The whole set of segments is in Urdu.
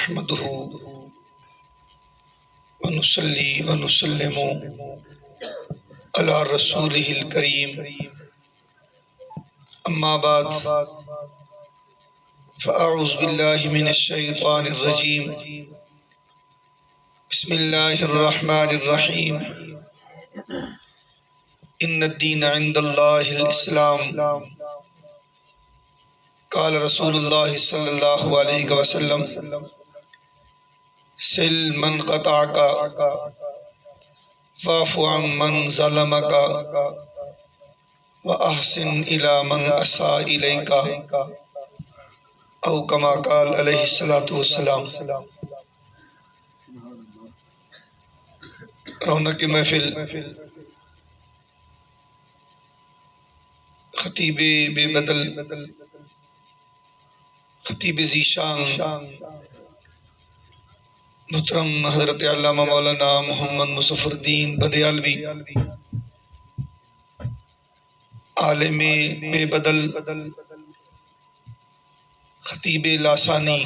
نحمده ونصلي ونسلم على رسوله الكريم اما بعد فاعوذ بالله من الشيطان الرجيم بسم الله الرحمن الرحيم ان الدين عند الله الاسلام قال رسول الله صلی اللہ علیہ وسلم سل من قطعك واعف عن من ظلمك واحسن الى من اساء اليك او كما قال علیہ الصلوۃ والسلام۔ رونق محفل خطیب بے بدل، خطیب ذیشان محترم حضرت علامہ مولانا محمد مظفر الدین بدیالوی، عالم بے بدل، خطیب لاسانی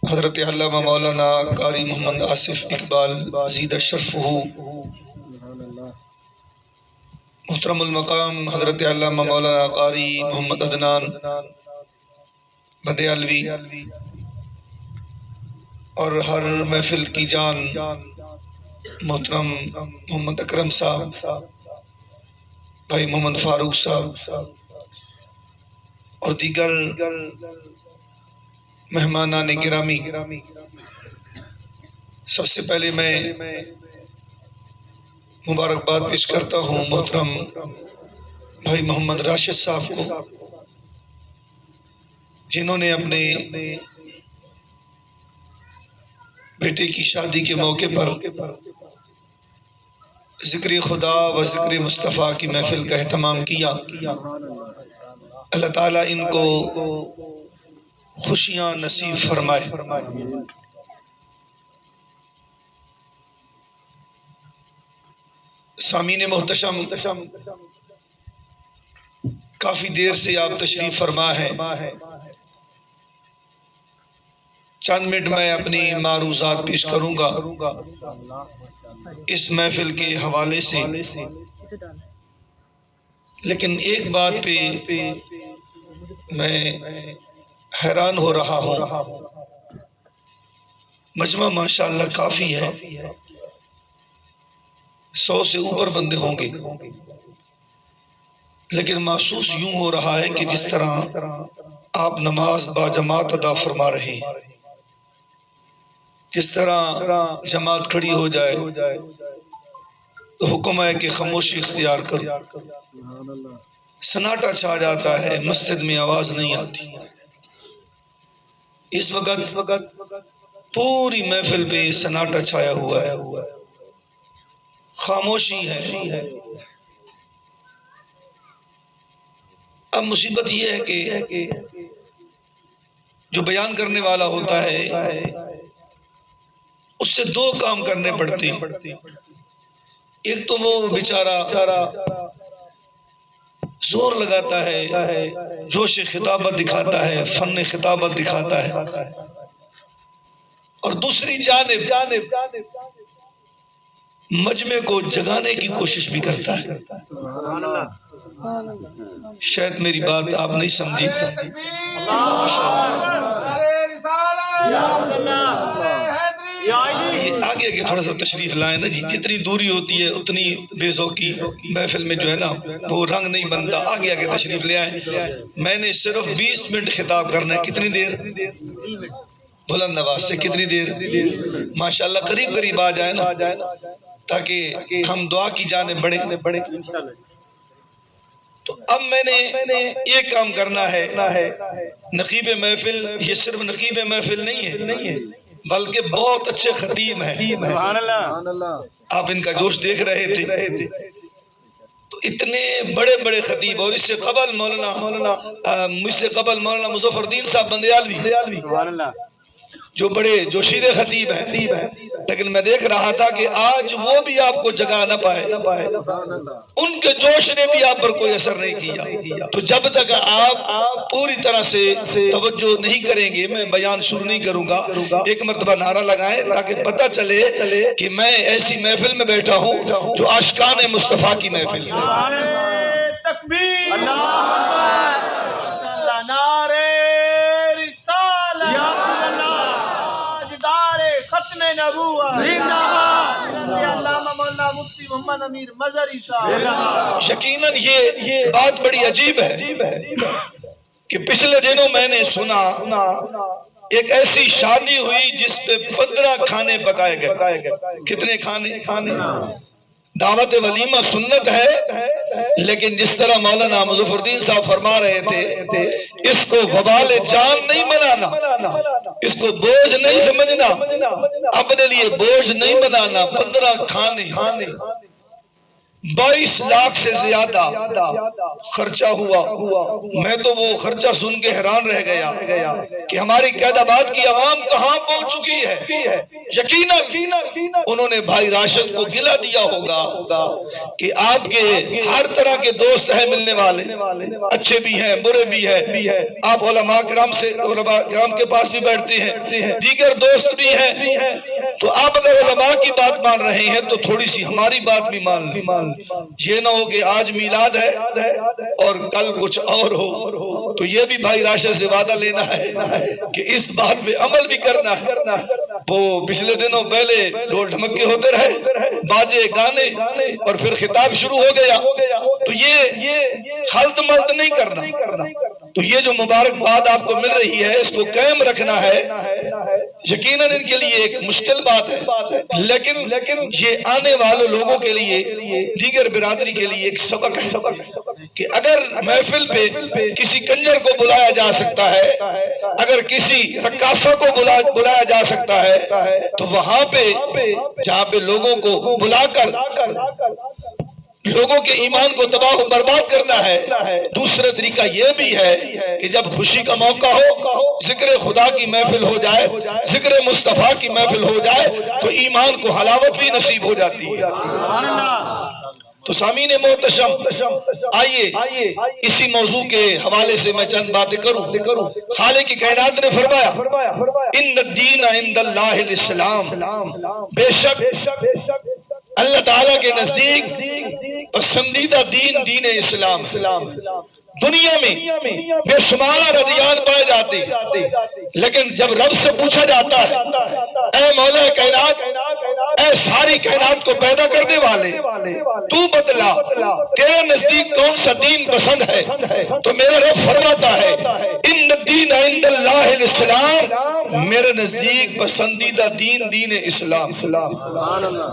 حضرت علامہ مولانا قاری محمد آصف اقبال زیدہ شرفہ، محترم المقام حضرت علامہ مولانا قاری محمد عدنان بدیالوی، اور ہر محفل کی جان محترم محمد اکرم صاحب، بھائی محمد فاروق صاحب اور دیگر مہمانان گرامی، سب سے پہلے میں مبارکباد پیش کرتا ہوں محترم بھائی محمد راشد صاحب کو، جنہوں نے اپنے بیٹے کی شادی کے موقع پر ذکر خدا و ذکر مصطفیٰ کی محفل کا اہتمام کیا۔ اللہ تعالیٰ ان کو خوشیاں نصیب فرمائے۔ سامعین محتشم، کافی دیر سے آپ تشریف فرما ہے، چند منٹ میں اپنی معروضات پیش کروں گا اس محفل کے حوالے سے، لیکن ایک بات پہ میں حیران ہو رہا ہوں، مجمع ماشاءاللہ کافی ہے، 100 سے اوپر بندے ہوں گے، لیکن محسوس یوں ہو رہا ہے کہ جس طرح آپ نماز با جماعت ادا فرما رہے ہیں، جس طرح جماعت کھڑی ہو جائے تو حکم ہے کہ خاموشی اختیار کرو، سناٹا چھا جاتا ہے، مسجد میں آواز نہیں آتی۔ اس وقت پوری محفل پہ سناٹا چھایا ہوا ہے، خاموشی ہے۔ اب مصیبت یہ ہے کہ جو بیان کرنے والا ہوتا ہے اس سے 2 کام کرنے پڑتے ہیں، ایک تو وہ بیچارہ زور لگاتا ہے، جوش خطابت دکھاتا ہے، فن خطابت دکھاتا ہے، اور دوسری جانب مجمع کو جگانے کی کوشش بھی کرتا ہے۔ شاید میری بات آپ نہیں سمجھی۔ آگے آگے تھوڑا سا تشریف لائیں نا جی، جتنی دوری ہوتی ہے اتنی بے ذوقی محفل میں جو ہے نا وہ رنگ نہیں بنتا۔ آگے آگے تشریف لے آئیں، میں نے صرف 20 منٹ خطاب کرنا ہے۔ کتنی دیر؟ بلند آواز سے کتنی دیر؟ ماشاءاللہ قریب قریب آ جائے نا تاکہ ہم دعا کی جانب بڑھیں۔ تو اب میں نے ایک کام کرنا ہے، نقیب محفل یہ صرف نقیب محفل نہیں ہے بلکہ بہت اچھے خطیب ہیں، سبحان اللہ۔ آپ ان کا جوش دیکھ رہے تھے، تو اتنے بڑے بڑے خطیب، اور اس سے قبل مولانا مجھ سے قبل مولانا مظفر الدین صاحب بندیالوی، جو بڑے جوشیدہ خطیب ہیں، لیکن میں دیکھ رہا تھا کہ آج وہ بھی آپ کو جگہ نہ پائے، ان کے جوش نے بھی آپ پر کوئی اثر نہیں کیا۔ تو جب تک آپ پوری طرح سے توجہ نہیں کریں گے میں بیان شروع نہیں کروں گا۔ ایک مرتبہ نعرہ لگائیں تاکہ پتہ چلے کہ میں ایسی محفل میں بیٹھا ہوں جو عاشقان مصطفیٰ کی محفل ہے۔ تکبیر، نعرے رسالت، تاجدار ختم نبوت، علامہ مولانا مفتی محمد امیر مظہری صاحب۔ یقیناً یہ بات بڑی عجیب ہے کہ پچھلے دنوں میں نے سنا ایک ایسی شادی ہوئی جس پہ 15 کھانے پکائے گئے۔ کتنے کھانے؟ دعوت ولیمہ سنت ہے، لیکن جس طرح مولانا مظفر الدین صاحب فرما رہے تھے اس کو وبال جان نہیں بنانا، اس کو بوجھ نہیں سمجھنا، اپنے لیے بوجھ نہیں بنانا۔ 15 کھانے، 22 لاکھ سے زیادہ خرچہ ہوا۔ میں تو وہ خرچہ سن کے حیران رہ گیا کہ ہماری قید آباد کی عوام کہاں پہنچ چکی ہے۔ یقیناً انہوں نے بھائی راشد کو گلہ دیا ہوگا کہ آپ کے ہر طرح کے دوست ہیں ملنے والے، اچھے بھی ہیں برے بھی ہیں، آپ علماء کرام کے پاس بھی بیٹھتے ہیں، دیگر دوست بھی ہیں، تو آپ اگر علماء کی بات مان رہے ہیں تو تھوڑی سی ہماری بات بھی مان لیں۔ یہ نہ ہو کہ آج میلاد ہے اور کل کچھ اور ہو، تو یہ بھی بھائی راشد سے وعدہ لینا ہے کہ اس بات پہ عمل بھی کرنا ہے۔ وہ پچھلے دنوں پہلے ڈھول ڈھمکے ہوتے رہے، باجے گانے، اور پھر خطاب شروع ہو گیا، تو یہ خلط ملط نہیں کرنا۔ تو یہ جو مبارک بات آپ کو مل رہی ہے اس کو قائم رکھنا ہے۔ یقیناً ان کے لیے ایک مشکل بات ہے، لیکن یہ آنے والے لوگوں کے لیے، دیگر برادری کے لیے ایک سبق ہے کہ اگر محفل پہ کسی کنجر کو بلایا جا سکتا ہے، اگر کسی رقاصہ کو بلایا جا سکتا ہے، تو وہاں پہ جہاں پہ لوگوں کو بلا کر لوگوں کے ایمان کو تباہ و برباد کرنا ہے، دوسرا طریقہ یہ بھی ہے کہ جب خوشی کا موقع ہو، ذکر خدا کی محفل ہو جائے، ذکر مصطفیٰ کی محفل ہو جائے تو ایمان کو حلاوت بھی نصیب ہو جاتی ہے۔ تو سامعین محتشم، آئیے اسی موضوع کے حوالے سے میں چند باتیں کروں۔ خالق کی کائنات نے فرمایا ان الدین عند اللہ الاسلام، بے شک اللہ تعالیٰ کے نزدیک پسندیدہ دین اسلام۔ دنیا میں بے شمار ادیان پائے جاتے، لیکن جب رب سے پوچھا جاتا ہے اے مولا کائنات، اے ساری کائنات کو پیدا کرنے والے، تو بتلا تیرے نزدیک کون سا دین پسند ہے، تو میرا رب فرماتا ہے ان الدین عند اللہ الاسلام، میرے نزدیک پسندیدہ دین اسلام۔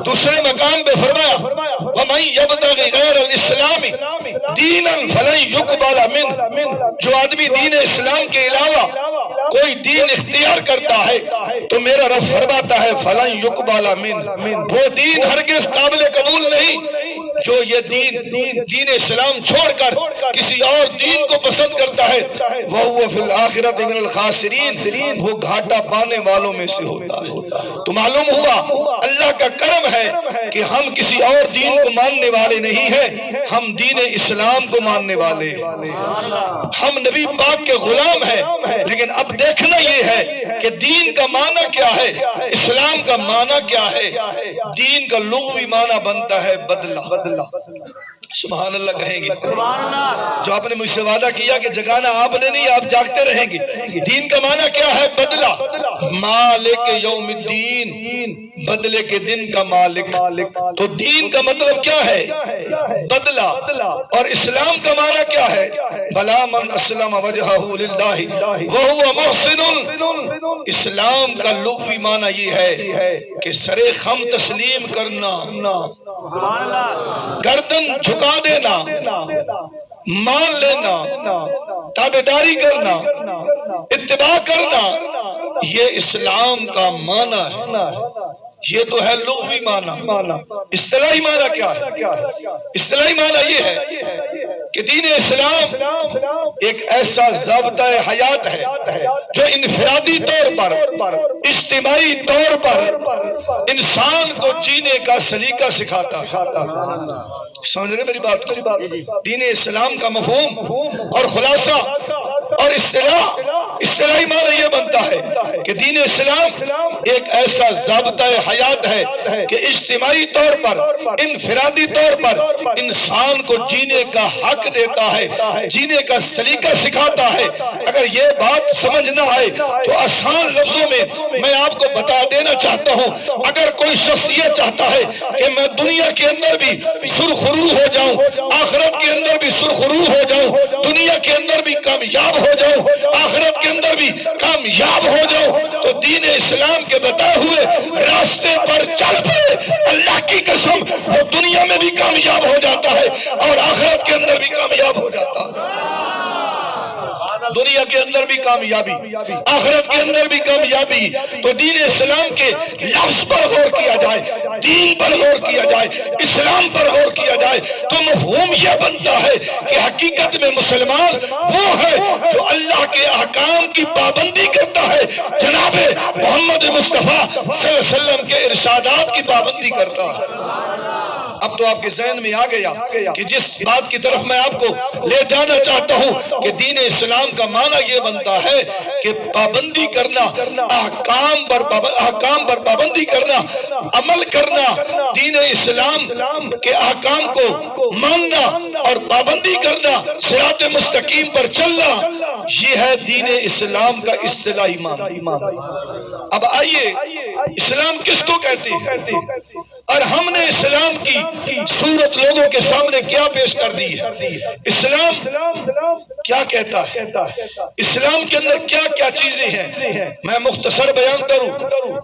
دوسرے مقام پہ فرمایا وَمَن يَبْتَغِ غَيْرَ الْإِسْلَامِ دِينًا فَلَن يُقْبَلَ مِنْهُ، جو آدمی دین اسلام کے علاوہ کوئی دین اختیار کرتا ہے تو میرا رب فرماتا ہے فَلَن يُقْبَلَ مِنْهُ، وہ دین ہرگز قابل قبول نہیں جو یہ دین اسلام چھوڑ کر کسی اور دین کو پسند کرتا ہے، وَهُوَ فِي الْآخِرَةِ مِنَ الْخَاسِرِينَ، وہ گھاٹا پانے والوں میں سے ہوتا ہے۔ تو معلوم ہوا اللہ کا کرم ہے کہ ہم کسی اور دین کو ماننے والے نہیں ہیں، ہم دین اسلام کو ماننے والے ہیں، ہم نبی پاک کے غلام ہیں۔ لیکن اب دیکھنا یہ ہے کہ دین کا معنی کیا ہے، اسلام کا معنی کیا ہے۔ دین کا لغوی معنی بنتا ہے بدلہ۔ سبحان اللہ کہیں گے؟ جو آپ نے مجھ سے وعدہ کیا کہ جگانا آپ نے نہیں، آپ جاگتے رہیں گے۔ دین کا معنی کیا ہے؟ بدلہ، مالک یوم الدین، بدلے کے دن کا مالک۔ تو دین کا مطلب کیا ہے؟ بدلہ۔ اور اسلام کا معنی کیا ہے؟ بلا من اسلم وجہہ للہ وہو محسن۔ اسلام کا لغوی معنی یہ ہے کہ سر خم تسلیم کرنا، گردن جھکا دینا، مان لینا، تابعداری کرنا، اتباع کرنا، یہ اسلام کا معنی ہے۔ یہ تو ہے لغوی معنی. اصطلاحی معنی کیا ہے؟ اصطلاحی معنی یہ ہے کہ دین اسلام ایک ایسا ضابطہ حیات ہے جو انفرادی طور پر، اجتماعی طور پر انسان کو جینے کا سلیقہ سکھاتا ہے. سمجھ رہے میری بات کو؟ دین اسلام کا مفہوم اور خلاصہ اور اصطلاحی معنی یہ بنتا ہے کہ دین اسلام ایک ایسا ضابطہ حیات ہے کہ اجتماعی طور پر، انفرادی طور پر انسان کو جینے کا حق دیتا ہے، جینے کا سلیقہ سکھاتا ہے. اگر یہ بات سمجھ نہ آئے تو آسان لفظوں میں آپ کو بتا دینا چاہتا ہوں، اگر کوئی شخص یہ چاہتا ہے کہ میں دنیا کے اندر بھی سرخرو ہو جاؤں، آخرت کے اندر بھی سرخرو ہو جاؤں، دنیا کے اندر بھی کامیاب ہو جاؤں، آخرت کے اندر بھی کامیاب ہو جاؤں، تو دین اسلام کے بتائے ہوئے راستے پر چل پڑے. اللہ کی قسم وہ دنیا میں بھی کامیاب ہو جاتا ہے اور آخرت کے اندر بھی کامیاب ہو جاتا ہے. دنیا کے اندر بھی کامیابی، آخرت کے اندر بھی کامیابی. تو دین اسلام کے لفظ پر غور کیا جائے، دین پر غور کیا جائے، اسلام پر غور کیا جائے تو مفہوم یہ بنتا ہے کہ حقیقت میں مسلمان وہ ہے جو اللہ کے احکام کی پابندی کرتا ہے، جناب محمد مصطفیٰ صلی اللہ علیہ وسلم کے ارشادات کی پابندی کرتا ہے. اب تو آپ کے ذہن میں آ گیا کہ جس بات کی طرف میں آپ کو لے جانا چاہتا ہوں کہ دین اسلام کا معنی یہ بنتا ہے کہ پابندی کرنا، احکام پر پابندی کرنا، عمل کرنا، دین اسلام کے احکام کو ماننا اور پابندی کرنا، صراط مستقیم پر چلنا، یہ ہے دین اسلام کا اصطلاحی معنی. اب آئیے اسلام کس کو کہتے ہیں اور ہم نے اسلام کی صورت لوگوں کے سامنے کیا پیش کر دی ہے. اسلام کیا کہتا ہے، اسلام کے اندر کیا کیا چیزیں ہیں، میں مختصر بیان کروں.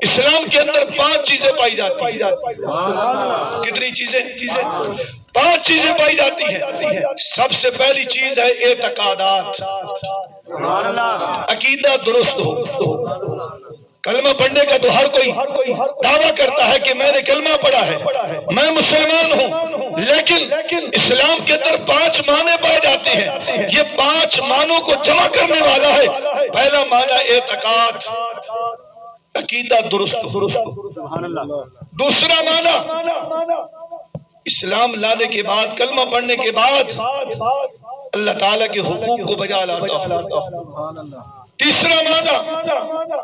اسلام کے اندر 5 چیزیں پائی جاتی ہیں. کتنی چیزیں؟ 5 چیزیں پائی جاتی ہیں. سب سے پہلی چیز ہے اعتقادات. عقیدہ درست ہو. کلمہ پڑھنے کا تو ہر کوئی دعویٰ کرتا ہے کہ میں نے کلمہ پڑھا ہے، میں مسلمان ہوں، لیکن اسلام کے اندر 5 معنی پائے جاتے ہیں. یہ 5 معنوں کو جمع کرنے والا ہے. پہلا معنی اعتقاد، عقیدہ درست ہو. دوسرا معنی اسلام لانے کے بعد، کلمہ پڑھنے کے بعد اللہ تعالیٰ کے حقوق کو بجا لاتا ہو. تیسرا معنی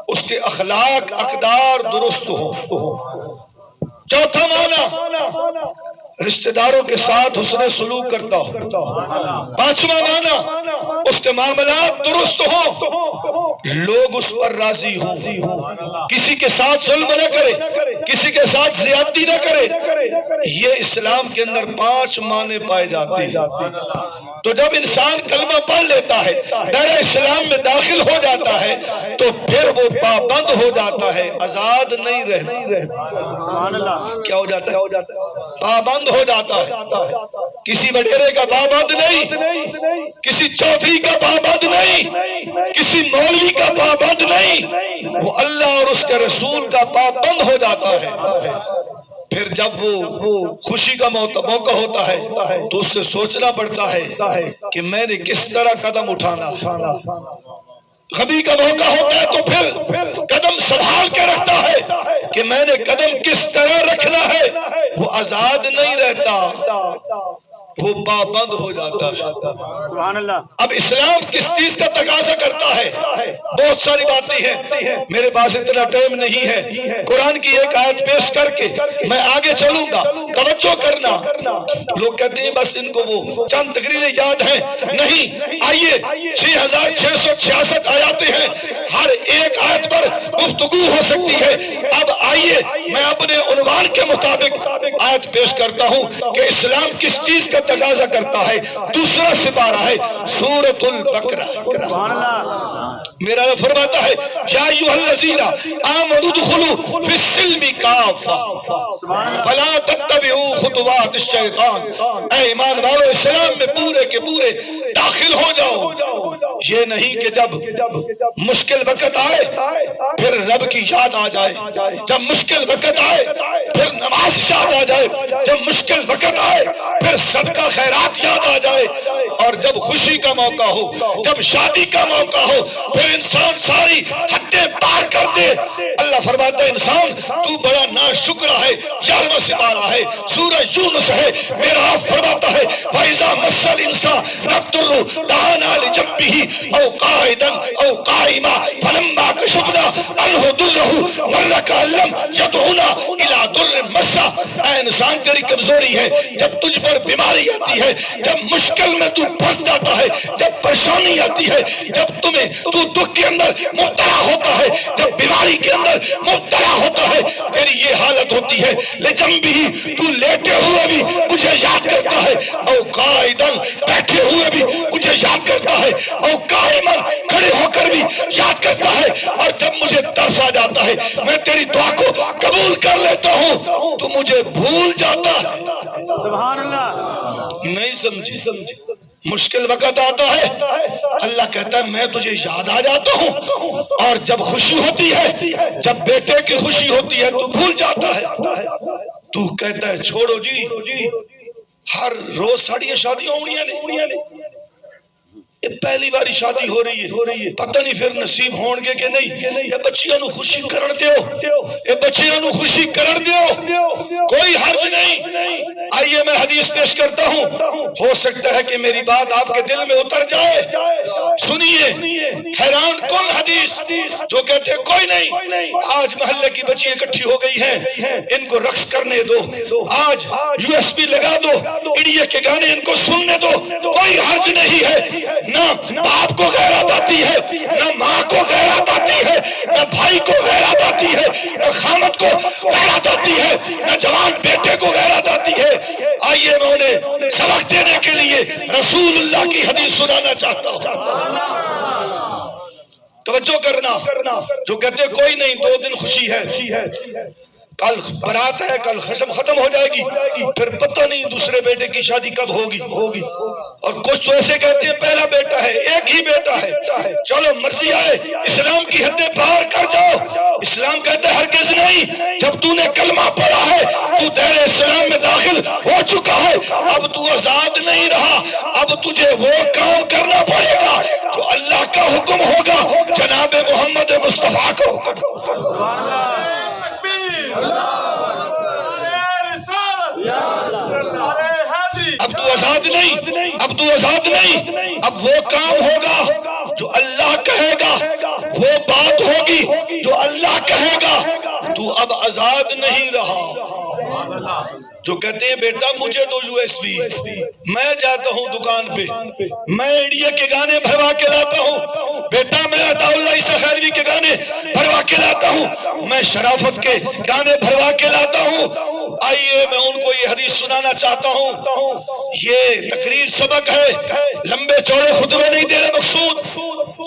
اس کے اخلاق اقدار درست ہو. چوتھا معنی رشتہ داروں کے ساتھ حسن سلوک کرتا ہو. پانچواں معنی اس کے معاملات درست ہوں، لوگ اس پر راضی ہوں، کسی کے ساتھ ظلم نہ کرے، کسی کے ساتھ زیادتی نہ کرے. یہ اسلام کے اندر 5 معنی پائے جاتے ہیں. تو جب انسان کلمہ پڑھ لیتا ہے، دائرہ اسلام میں داخل ہو جاتا ہے، تو پھر وہ پابند ہو جاتا ہے، آزاد نہیں رہتا. کیا ہو جاتا ہے؟ پابند ہو جاتا ہے. کسی وڈیرے کا پابند نہیں، کسی چودھری کا پابند نہیں، کسی مولوی کا پابند نہیں، وہ اللہ اور اس کے رسول کا پابند ہو جاتا ہے. پھر جب وہ خوشی کا موقع ہوتا ہے تو اس سے سوچنا پڑتا ہے کہ میں نے کس طرح قدم اٹھانا. غمی کا موقع ہوتا ہے تو پھر قدم سنبھال کے رکھتا ہے کہ میں نے قدم کس طرح رکھنا ہے. وہ آزاد نہیں رہتا، وہ پابند ہو جاتا ہے. سبحان اللہ. اب اسلام کس چیز کا تقاضا کرتا ہے؟ بہت ساری باتیں ہیں، میرے پاس اتنا ٹائم نہیں ہے. قرآن کی ایک آیت پیش کر کے میں آگے چلوں گا. توجہ کرنا. لوگ کہتے ہیں بس ان کو وہ چند تقریریں یاد ہیں. نہیں، آئیے 6666 آیاتیں ہیں، ہر ایک آیت پر گفتگو ہو سکتی ہے. اب آئیے میں اپنے عنوان کے مطابق آیت پیش کرتا ہوں کہ اسلام کس چیز کا تقاضا کرتا ہے. دوسرا سپارہ ہے سورۃ البقرہ. میرا رب فرماتا ہے یا ایھا الذین آمنوا ادخلوا فی السلم کافہ فلا تتبعوا خطوات الشیطان. اے ایمان والو، اسلام میں پورے کے پورے داخل ہو جاؤ. یہ نہیں کہ جب مشکل وقت آئے پھر رب کی یاد آ جائے، جب مشکل وقت آئے پھر نماز یاد آ جائے، جب مشکل وقت آئے پھر صدقہ خیرات یاد آ جائے، اور جب خوشی کا موقع ہو، جب شادی کا موقع ہو پھر انسان ساری حدیں پار کر دے۔ اللہ فرماتا ہے انسان تو بڑا ناشکر ہے۔ 11واں سپارہ ہے، سورہ یونس ہے، میرا آپ فرماتا ہے وَإِذَا مَسَّ الْإِنسَانَ الضُّرُّ دَعَانَا لِجَنبِهِ أَوْ قَاعِدًا أَوْ قَائِمًا فَلَمَّا كَشَفْنَا عَنْهُ ضُرَّهُ مَرَّ كَأَن لَّمْ يَدْعُنَا إِلَىٰ ضُرٍّ مَسَّهُ۔ اے انسان تیری کمزوری ہے، جب تجھ پر بیماری آتی ہے، جب مشکل میں تو پھنس جاتا ہے، جب پریشانی آتی ہے، جب تو دکھ کے اندر مبتلا ہوتا ہے، جب بیماری کے اندر مبتلا ہوتا ہے، تیری یہ حالت ہوتی ہے لجنبہ، تو لیٹے ہوئے بھی مجھے یاد کرتا ہے، او قائدن بیٹھے ہوئے بھی مجھے یاد کرتا ہے، او قائمن کھڑے ہو کر بھی یاد کرتا ہے، اور جب مجھے ترس آ جاتا ہے میں تیری دعا کو قبول کر لیتا ہوں تو مجھے بھول جاتا ہے۔ سبحان اللہ۔ نہیں سمجھی؟ مشکل وقت آتا ہے اللہ کہتا ہے میں تجھے یاد آ جاتا ہوں، اور جب خوشی ہوتی ہے، جب بیٹے کی خوشی ہوتی ہے تو بھول جاتا ہے۔ تو کہتا ہے چھوڑو جی، ہر روز ساڑیاں شادیاں ہونیاں نہیں، یہ پہلی باری شادی ہو رہی ہے، پتہ نہیں پھر نصیب ہون گے کہ نہیں۔ یہ بچیاں نو خوشی کرن دیو، یہ بچیاں نو خوشی کرن دیو، کوئی حرج نہیں۔ آئیے میں حدیث پیش کرتا ہوں، ہو سکتا ہے کہ میری بات آپ کے دل میں اتر جائے۔ سنیے حیران کن حدیث، جو کہتے ہیں کوئی نہیں، آج محلے کی بچی اکٹھی ہو گئی ہیں، ان کو رقص کرنے دو، آج یو ایس پی لگا دو، انڈیا کے گانے ان کو سننے دو، کوئی حرج نہیں ہے۔ نہ باپ کو غیرت آتی ہے، نہ ماں کو غیرت آتی ہے، نہ بھائی کو غیرت آتی ہے، نہ خامد کو غیرت آتی ہے، نہ جوان بیٹے کو غیرت آتی ہے۔ آئیے میں انہیں سبق دینے کے لیے رسول اللہ کی حدیث سنانا چاہتا ہوں، توجہ کرنا۔ جو کہتے کوئی نہیں، 2 دن خوشی ہے، کل برات ہے، کل خشم ختم ہو جائے گی، پھر پتہ نہیں دوسرے بیٹے کی شادی کب ہوگی، اور کچھ تو ایسے کہتے ہیں پہلا بیٹا ہے، ایک ہی بیٹا ہے، چلو مرضی آئے، اسلام کی حدیں پار کر جاؤ۔ اسلام کہتا ہے ہرگز نہیں، جب تو نے کلمہ پڑھا ہے تو دائرہ اسلام میں داخل ہو چکا ہے، اب تو آزاد نہیں رہا، اب تجھے وہ کام کرنا پڑے گا جو اللہ کا حکم ہوگا، جناب محمد مصطفیٰ کا حکم ہوگا۔ اب تو آزاد نہیں، اب تو آزاد نہیں، اب وہ کام ہوگا جو اللہ کہے گا، وہ بات ہوگی جو اللہ کہے گا، تو اب آزاد نہیں رہا۔ جو کہتے ہیں بیٹا مجھے دو یو ایس بی، میں جاتا ہوں دکان پہ، میں انڈیا کے گانے بھروا کے لاتا ہوں، بیٹا میں عطا اللہ عیسیٰ خیروی کے گانے بھروا کے لاتا ہوں، میں شرافت کے گانے بھروا کے لاتا ہوں۔ آئیے میں ان کو یہ حدیث سنانا چاہتا ہوں، یہ تقریر سبق ہے، لمبے چوڑے خطبے نہیں دینے مقصود،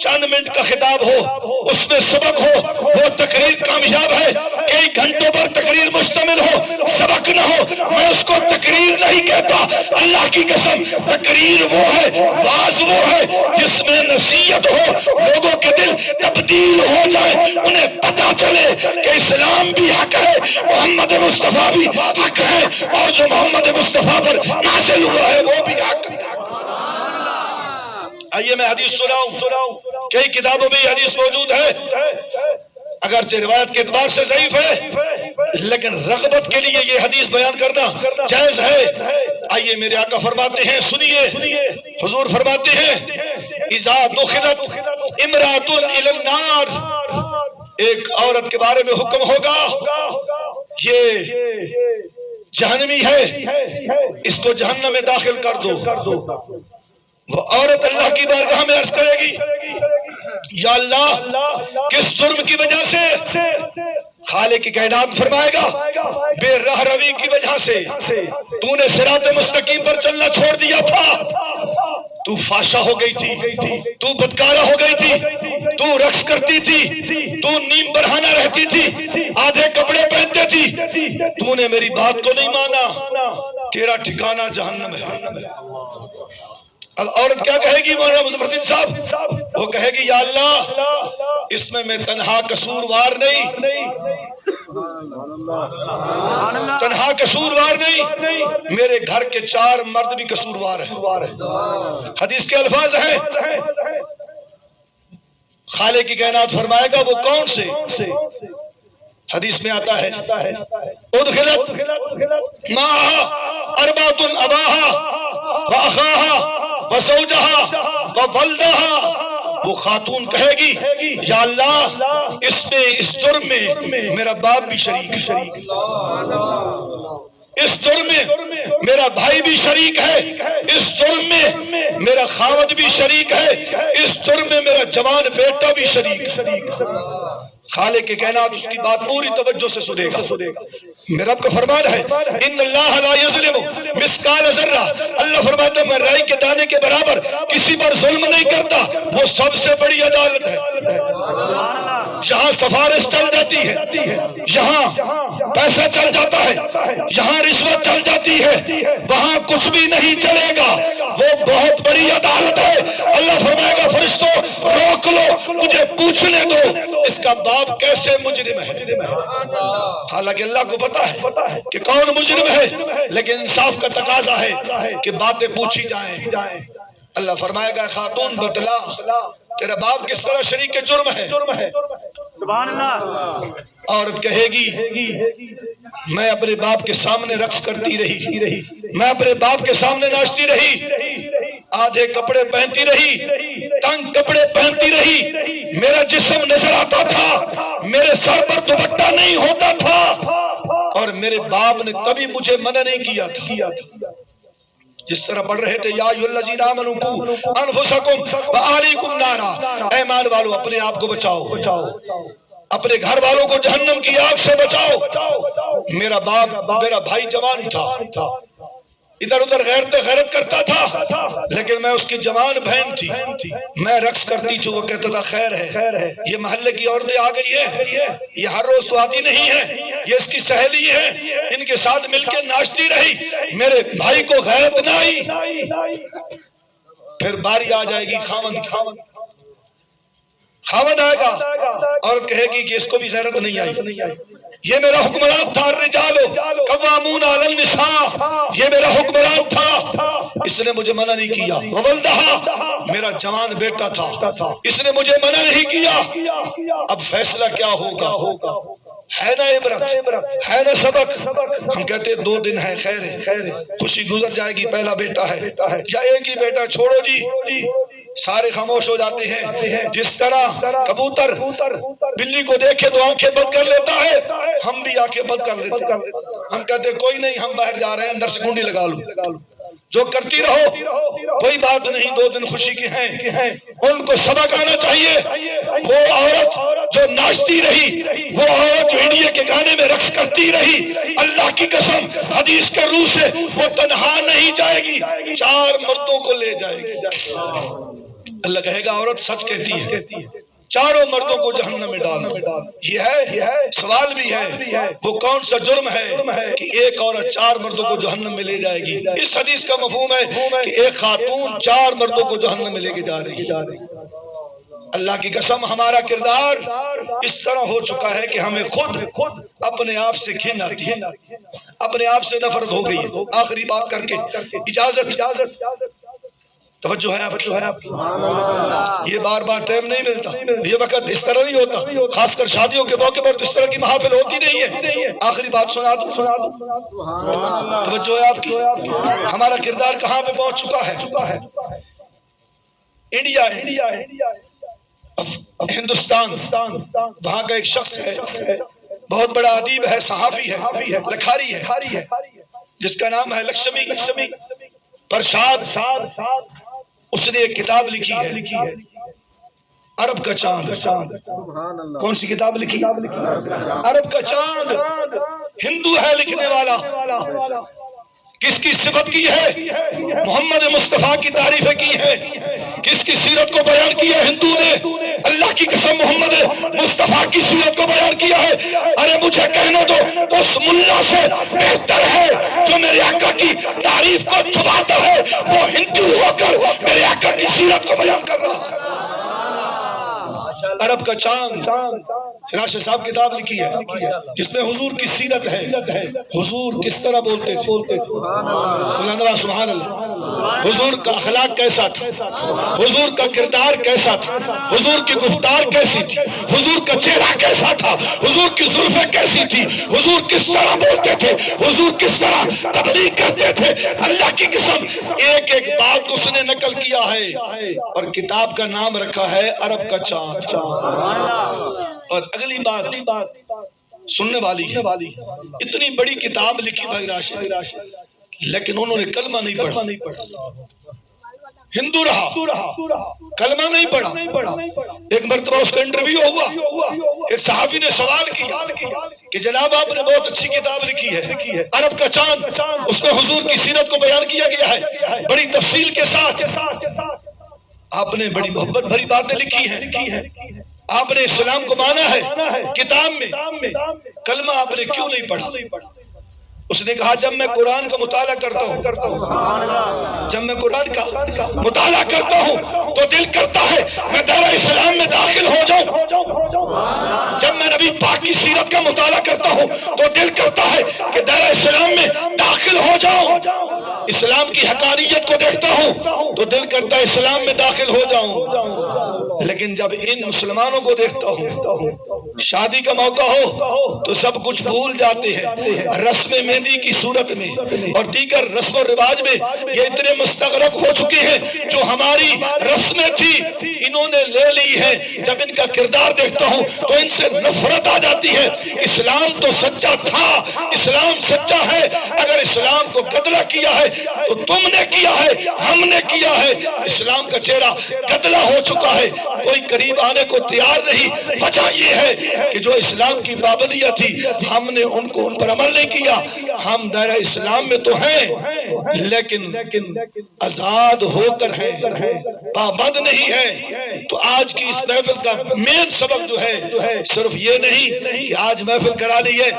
چند منٹ کا خطاب ہو، اس میں سبق ہو، وہ تقریر کامیاب ہے۔ کئی گھنٹوں پر تقریر مشتمل ہو، سبق نہ ہو، میں اس کو تقریر نہیں کہتا۔ اللہ کی قسم تقریر وہ ہے، واز وہ ہے جس میں نصیحت ہو، لوگوں کے دل تبدیل ہو جائے، انہیں پتا چلے کہ اسلام بھی حق ہے، محمد مصطفیٰ بھی حق ہے، اور جو محمد مصطفیٰ پر نازل ہوا ہے وہ بھی حق ہے۔ آئیے میں حدیث سناؤں، کئی کتابوں میں یہ حدیث موجود ہے، اگرچہ روایت کے اعتبار سے ضعیف ہے لیکن رغبت کے لیے یہ حدیث بیان کرنا جائز ہے۔ آئیے میرے آقا فرماتے ہیں، سنیے، حضور فرماتے ہیں اذا دخلت امرأۃ الی النار، ایک عورت کے بارے میں حکم ہوگا یہ جہنمی ہے، اس کو جہنم میں داخل کر دو۔ وہ عورت اللہ کی بارگاہ میں عرض کرے گی یا اللہ کس جرم کی وجہ سے؟ خالق کی کائنات فرمائے گا بے راہ روی کی وجہ سے، تو نے صراط مستقیم پر چلنا چھوڑ دیا تھا، تو فاشا ہو گئی تھی، تو بدکارہ ہو گئی تھی، تو رقص کرتی تھی، تو نیم برہنہ رہتی تھی، آدھے کپڑے پہنتے تھی، تو نے میری بات کو نہیں مانا، تیرا ٹھکانہ جہنم ہے۔ اب عورت کیا کہے گی مولانا مظفر الدین صاحب؟ وہ کہے گی یا اللہ اس میں تنہا قصوروار نہیں، تنہا قصوروار نہیں، میرے گھر کے 4 مرد بھی قصوروار ہیں۔ حدیث کے الفاظ ہیں، خالق کی کائنات فرمائے گا وہ کون سے؟ حدیث میں آتا ہے ادخلت معها 4 اباها واخاها وزوجها وولدها، وہ خاتون کہے گی یا اللہ اس میں اس جرم میں میرا باپ بھی شریک ہے، اس جرم میں میرا بھائی بھی شریک ہے، اس جرم میں میرا خاوند بھی شریک ہے، اس جرم میں میرا جوان بیٹا بھی شریک ہے۔ خالق کے کائنات اس کی بات پوری توجہ سے سنے گا۔ میرا رب کا فرمان ہے ان اللہ لا یظلم مثقال ذرہ، اللہ فرماتا ہے میں رائی کے دانے کے برابر کسی پر ظلم نہیں کرتا، وہ سب سے بڑی عدالت ہے۔ یہاں سفارش چل جاتی ہے، یہاں پیسہ چل جاتا ہے، یہاں رشوت چل جاتی ہے، وہاں کچھ بھی نہیں چلے گا، وہ بہت بڑی عدالت ہے۔ اللہ فرمائے گا فرشتوں روک لو، مجھے پوچھنے دو اس کا باپ کیسے مجرم ہے۔ حالانکہ اللہ کو پتا ہے کہ کون مجرم ہے، لیکن انصاف کا تقاضا ہے کہ باتیں پوچھی جائیں۔ اللہ فرمائے گا خاتون بتلا تیرا باپ کس طرح شریک جرم ہے۔ سبحان اللہ۔ عورت کہے گی میں اپنے باپ کے سامنے رقص کرتی رہی، میں اپنے باپ کے سامنے ناچتی رہی، آدھے کپڑے پہنتی رہی، تنگ کپڑے پہنتی رہی، میرا جسم نظر آتا تھا، میرے سر پر دوپٹہ نہیں ہوتا تھا، اور میرے باپ نے کبھی مجھے منع نہیں کیا تھا۔ جس طرح پڑھ رہے تھے یا ایھا الذین آمنوا قوا انفسکم وأہلیکم نارا، اے ایمان والو اپنے آپ کو بچاؤ، اپنے گھر والوں کو جہنم کی آگ سے بچاؤ۔ میرا باپ میرا بھائی جوان تھا، ادھر ادھر غیرت کرتا تھا، لیکن میں اس کی جوان بہن تھی، میں رقص کرتی تھی، وہ کہتا تھا خیر ہے، یہ محلے کی عورتیں آ گئی ہیں، یہ ہر روز تو آتی نہیں ہے، یہ اس کی سہیلی ہے، ان کے ساتھ مل کے ناچتی رہی، میرے بھائی کو غیرت نہ آئی۔ پھر باری آ جائے گی خاوند آئے گا، عورت کہے گی کہ اس کو بھی غیرت نہیں آئی، یہ میرا حکمران تھا، الرجال قوامون علی النساء، یہ میرا حکمران تھا، اس نے مجھے منع نہیں کیا، وولدہا میرا جوان بیٹا تھا، اس نے مجھے منع نہیں کیا۔ اب فیصلہ کیا ہوگا؟ ہے نا عبرت، ہے نا سبق؟ ہم کہتے ہیں 2 دن ہے، خیر ہے، خوشی گزر جائے گی، پہلا بیٹا ہے یا ایک ہی بیٹا، چھوڑو جی، سارے خاموش ہو جاتے ہیں۔ جس طرح کبوتر بلی کو دیکھے تو آنکھیں بند کر لیتا ہے، ہم بھی آنکھیں بند کر لیتے ہیں، ہم کہتے ہیں کوئی نہیں، ہم باہر جا رہے ہیں، اندر سے کنڈی لگا لو، جو کرتی رہو کوئی بات نہیں، 2 دن خوشی کے ہیں۔ ان کو سبق آنا چاہیے۔ وہ عورت جو ناچتی رہی، وہ عورت جو انڈیا کے گانے میں رقص کرتی رہی، اللہ کی قسم حدیث کے روح سے وہ تنہا نہیں جائے گی، 4 مردوں کو لے جائے گی۔ اللہ کہے گا عورت سچ کہتی ہے، 4 مردوں کو جہنم میں ڈالو۔ یہ ہے سوال بھی ہے، وہ کون سا جرم ہے کہ ایک عورت 4 مردوں کو جہنم میں لے جائے گی؟ اس حدیث کا مفہوم ہے کہ ایک خاتون 4 مردوں کو جہنم میں لے کے جا رہی ہے۔ اللہ کی قسم ہمارا کردار اس طرح ہو چکا ہے کہ ہمیں خود اپنے آپ سے گھن آتی ہے، اپنے آپ سے نفرت ہو گئی ہے۔ آخری بات کر کے اجازت، توجہ ہے آپ، یہ بار بار ٹائم نہیں ملتا، یہ وقت اس طرح نہیں ہوتا، خاص کر شادیوں کے موقع پر تو اس طرح کی محافل ہوتی نہیں ہے۔ آخری بات سنا دوں، توجہ ہے آپ کی، ہمارا کردار کہاں پہ پہنچ چکا ہے؟ انڈیا ہے، ہندوستان، وہاں کا ایک شخص ہے، بہت بڑا ادیب ہے، صحافی ہے، لکھاری ہے، جس کا نام ہے لکشمی پرساد۔ اس نے ایک کتاب لکھی ہے عرب کا چاند۔ کون سی کتاب لکھی؟ عرب کا چاند۔ ہندو ہے لکھنے والا، کس کی صفت کی ہے؟ محمد مصطفیٰ کی تعریفیں کی ہے، کس کی سیرت کو بیان کیا ہندو نے؟ اللہ کی قسم محمد مصطفیٰ کی سیرت کو بیان کیا ہے۔ ارے مجھے کہنے دو اس ملا سے بہتر ہے جو میرے آقا کی تعریف کو چھپاتا ہے، وہ ہندو ہو کر میرے آقا کی سیرت کو بیان کر رہا ہے۔ عرب کا چاند راشد صاحب کتاب لکھی ہے جس میں حضور کی سیرت ہے، حضور کس طرح بولتے تھے، سبحان اللہ، حضور کا اخلاق کیسا تھا، حضور کا کردار کیسا تھا، حضور کی گفتار کیسی تھی، حضور کا چہرہ کیسا تھا، حضور کی زلفیں کیسی تھی، حضور کس طرح بولتے تھے، حضور کس طرح تبلیغ کرتے تھے۔ اللہ کی قسم ایک ایک بات کو اس نے نقل کیا ہے اور کتاب کا نام رکھا ہے عرب کا چاند۔ اور اگلی بات سننے والی ہے، اتنی بڑی کتاب لکھی بھائی راشد، لیکن انہوں نے کلمہ نہیں پڑھا، ہندو رہا، کلمہ نہیں پڑھا۔ ایک مرتبہ اس کا انٹرویو ہوا، ایک صحافی نے سوال کیا کہ جناب آپ نے بہت اچھی کتاب لکھی ہے عرب کا چاند، اس میں حضور کی سیرت کو بیان کیا گیا ہے بڑی تفصیل کے ساتھ، آپ نے بڑی محبت بھری باتیں لکھی ہیں، آپ نے اسلام کو مانا ہے کتاب میں، کلمہ آپ نے کیوں نہیں پڑھا؟ اس نے کہا جب میں قرآن کا مطالعہ کرتا ہوں، جب میں قرآن کا مطالعہ کرتا ہوں تو دل کرتا ہے میں دائرہ اسلام میں داخل ہو جاؤں، جب میں نبی پاک کی سیرت کا مطالعہ کرتا ہوں تو دل کرتا ہے کہ دائرہ اسلام میں داخل ہو جاؤں، اسلام کی حقانیت کو دیکھتا ہوں تو دل کرتا ہے اسلام میں داخل ہو جاؤں، لیکن جب ان مسلمانوں کو دیکھتا ہوں شادی کا موقع ہو تو سب کچھ بھول جاتے ہیں، رسم مہندی کی صورت میں اور دیگر رسم و رواج میں یہ اتنے مستغرق ہو چکے ہیں، جو ہماری رسمیں تھی انہوں نے لے لی ہے، جب ان کا کردار دیکھتا ہوں تو ان سے نفرت آ جاتی ہے۔ اسلام تو سچا تھا، اسلام سچا ہے، اگر اسلام کو گدلا کیا ہے تو تم نے کیا ہے، ہم نے کیا ہے، اسلام کا چہرہ گدلا ہو چکا ہے، کوئی قریب آنے کو تیار نہیں۔ وجہ یہ ہے کہ جو اسلام کی پابندیاں تھی ہم نے ان کو ان پر عمل نہیں کیا، ہم دائرہ اسلام میں تو ہیں لیکن آزاد ہو کر ہیں، پابند نہیں ہے۔ تو آج کی اس محفل کا مین سبق جو ہے صرف یہ نہیں کہ آج محفل کرا لی ہے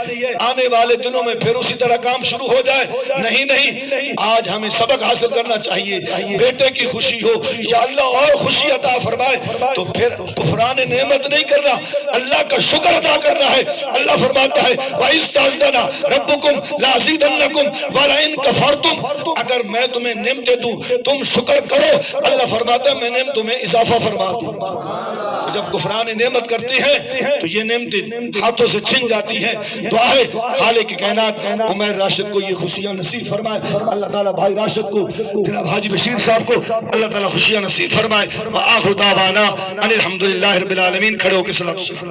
آنے والے دنوں میں پھر اسی طرح کام شروع ہو جائے، نہیں، آج ہمیں سبق حاصل کرنا چاہیے۔ بیٹے کی خوشی ہو یا اللہ اور خوشی عطا فرمائے تو پھر کفران نعمت نہیں کرنا، اللہ کا شکر ادا کرنا ہے۔ اللہ فرماتا ہے وَإِذْ تَعَذَّنَ رَبُّكُمْ لَأَزِيدَنَّكُمْ وَلَئِن كَفَرْتُمْ، اگر میں تمہیں نعمتیں دوں تم شکر کرو، اللہ فرماتا ہے میں نعمتوں میں اضافہ فرما دوں گا۔ جب کفران نعمت کرتے ہیں تو یہ نعمتیں ہاتھوں سے چھن جاتی ہیں۔ دعا ہے خالق کائنات عمیر راشد کو یہ خوشیاں نصیب فرمائے، اللہ تعالیٰ بھائی راشد کو، جناب حاجی بشیر صاحب کو اللہ تعالیٰ خوشیاں نصیب فرمائے۔ وآخر دعوانا ان الحمدللہ رب العالمین۔ کھڑے ہو کے صلاۃ